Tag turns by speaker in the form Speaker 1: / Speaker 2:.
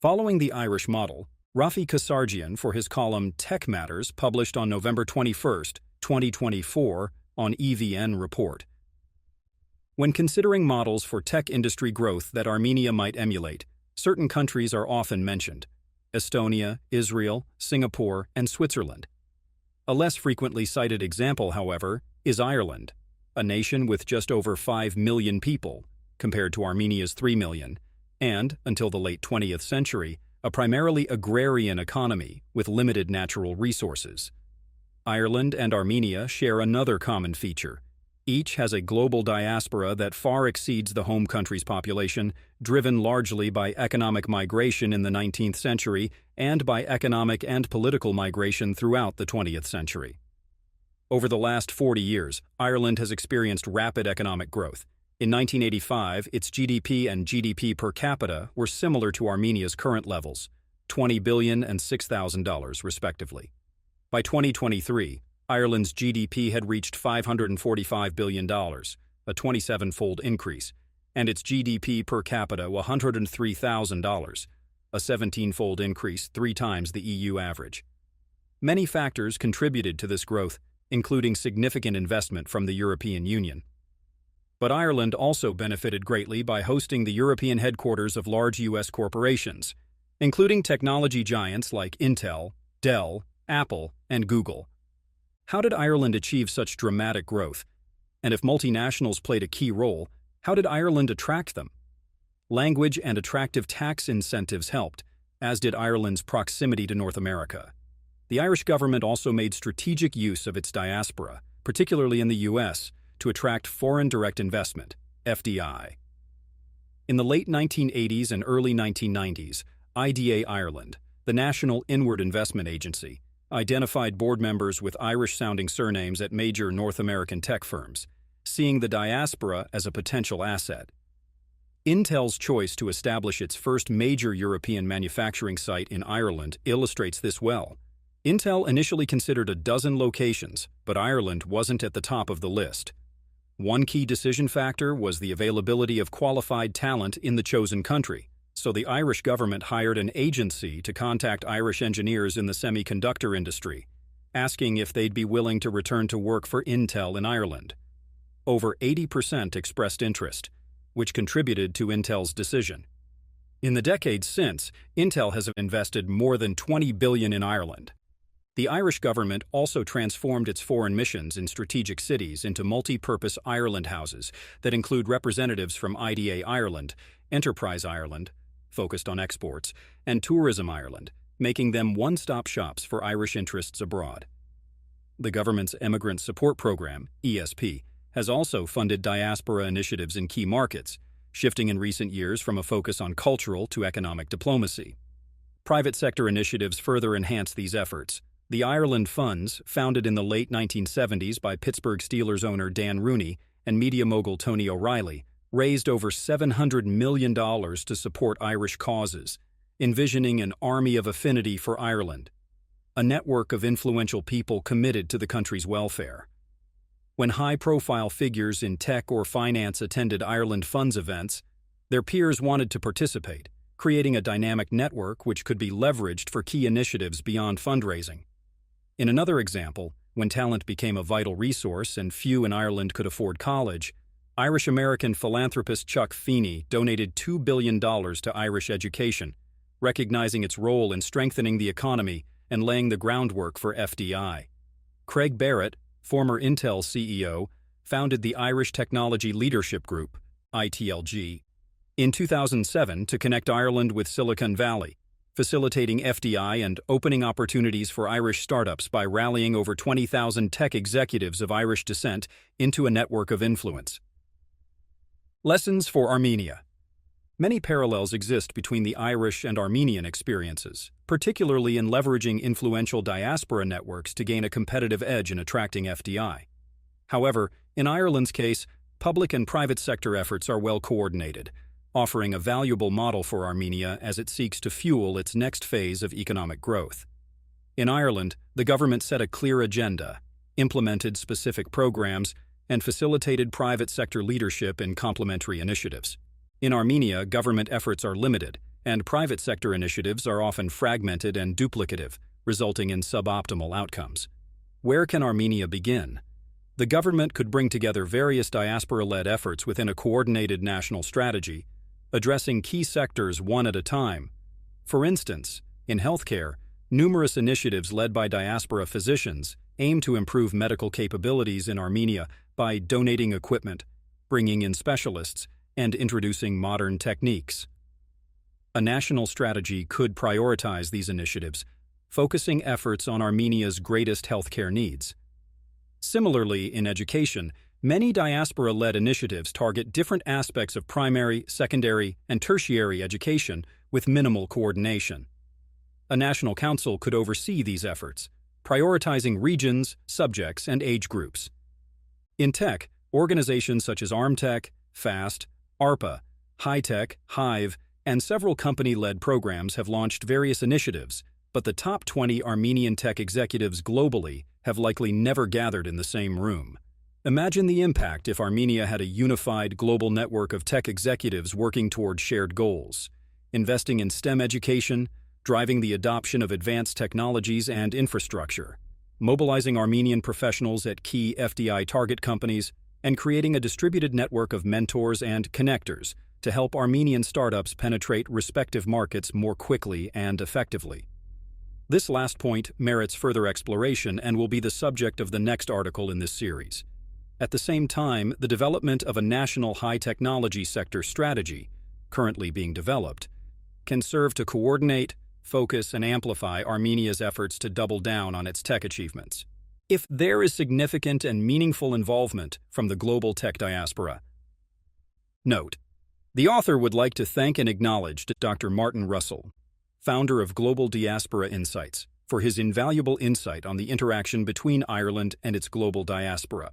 Speaker 1: Following the Irish model, Raffi Kassarjian, for his column Tech Matters, published on November 21, 2024, on EVN Report. When considering models for tech industry growth that Armenia might emulate, certain countries are often mentioned: Estonia, Israel, Singapore, and Switzerland. A less frequently cited example, however, is Ireland, a nation with just over 5 million people, compared to Armenia's 3 million, and, until the late 20th century, a primarily agrarian economy with limited natural resources. Ireland and Armenia share another common feature. Each has a global diaspora that far exceeds the home country's population, driven largely by economic migration in the 19th century and by economic and political migration throughout the 20th century. Over the last 40 years, Ireland has experienced rapid economic growth. In 1985, its GDP and GDP per capita were similar to Armenia's current levels, $20 billion and $6,000 respectively. By 2023, Ireland's GDP had reached $545 billion, a 27-fold increase, and its GDP per capita $103,000, a 17-fold increase, 3 times the EU average. Many factors contributed to this growth, including significant investment from the European Union. But Ireland also benefited greatly by hosting the European headquarters of large U.S. corporations, including technology giants like Intel, Dell, Apple, and Google. How did Ireland achieve such dramatic growth? And if multinationals played a key role, how did Ireland attract them? Language and attractive tax incentives helped, as did Ireland's proximity to North America. The Irish government also made strategic use of its diaspora, particularly in the U.S., to attract foreign direct investment, FDI. In the late 1980s and early 1990s, IDA Ireland, the National Inward Investment Agency, identified board members with Irish-sounding surnames at major North American tech firms, seeing the diaspora as a potential asset. Intel's choice to establish its first major European manufacturing site in Ireland illustrates this well. Intel initially considered a dozen locations, but Ireland wasn't at the top of the list. One key decision factor was the availability of qualified talent in the chosen country, so the Irish government hired an agency to contact Irish engineers in the semiconductor industry, asking if they'd be willing to return to work for Intel in Ireland. Over 80% expressed interest, which contributed to Intel's decision. In the decades since, Intel has invested more than $20 billion in Ireland. The Irish government also transformed its foreign missions in strategic cities into multi-purpose Ireland houses that include representatives from IDA Ireland, Enterprise Ireland, focused on exports, and Tourism Ireland, making them one-stop shops for Irish interests abroad. The government's Immigrant Support Program, ESP, has also funded diaspora initiatives in key markets, shifting in recent years from a focus on cultural to economic diplomacy. Private sector initiatives further enhance these efforts. The Ireland Funds, founded in the late 1970s by Pittsburgh Steelers owner Dan Rooney and media mogul Tony O'Reilly, raised over $700 million to support Irish causes, envisioning an army of affinity for Ireland, a network of influential people committed to the country's welfare. When high-profile figures in tech or finance attended Ireland Funds events, their peers wanted to participate, creating a dynamic network which could be leveraged for key initiatives beyond fundraising. In another example, when talent became a vital resource and few in Ireland could afford college, Irish-American philanthropist Chuck Feeney donated $2 billion to Irish education, recognizing its role in strengthening the economy and laying the groundwork for FDI. Craig Barrett, former Intel CEO, founded the Irish Technology Leadership Group, ITLG, in 2007 to connect Ireland with Silicon Valley, facilitating FDI and opening opportunities for Irish startups by rallying over 20,000 tech executives of Irish descent into a network of influence. Lessons for Armenia. Many parallels exist between the Irish and Armenian experiences, particularly in leveraging influential diaspora networks to gain a competitive edge in attracting FDI. However, in Ireland's case, public and private sector efforts are well coordinated, offering a valuable model for Armenia as it seeks to fuel its next phase of economic growth. In Ireland, the government set a clear agenda, implemented specific programs, and facilitated private sector leadership in complementary initiatives. In Armenia, government efforts are limited, and private sector initiatives are often fragmented and duplicative, resulting in suboptimal outcomes. Where can Armenia begin? The government could bring together various diaspora-led efforts within a coordinated national strategy, addressing key sectors one at a time. For instance, in healthcare, numerous initiatives led by diaspora physicians aim to improve medical capabilities in Armenia by donating equipment, bringing in specialists, and introducing modern techniques. A national strategy could prioritize these initiatives, focusing efforts on Armenia's greatest healthcare needs. Similarly, in education, many diaspora-led initiatives target different aspects of primary, secondary, and tertiary education with minimal coordination. A national council could oversee these efforts, prioritizing regions, subjects, and age groups. In tech, organizations such as Armtech, FAST, ARPA, HiTech, Hive, and several company-led programs have launched various initiatives, but the top 20 Armenian tech executives globally have likely never gathered in the same room. Imagine the impact if Armenia had a unified global network of tech executives working toward shared goals, investing in STEM education, driving the adoption of advanced technologies and infrastructure, mobilizing Armenian professionals at key FDI target companies, and creating a distributed network of mentors and connectors to help Armenian startups penetrate respective markets more quickly and effectively. This last point merits further exploration and will be the subject of the next article in this series. At the same time, the development of a national high-technology sector strategy, currently being developed, can serve to coordinate, focus, and amplify Armenia's efforts to double down on its tech achievements. If there is significant and meaningful involvement from the global tech diaspora. Note: the author would like to thank and acknowledge Dr. Martin Russell, founder of Global Diaspora Insights, for his invaluable insight on the interaction between Ireland and its global diaspora.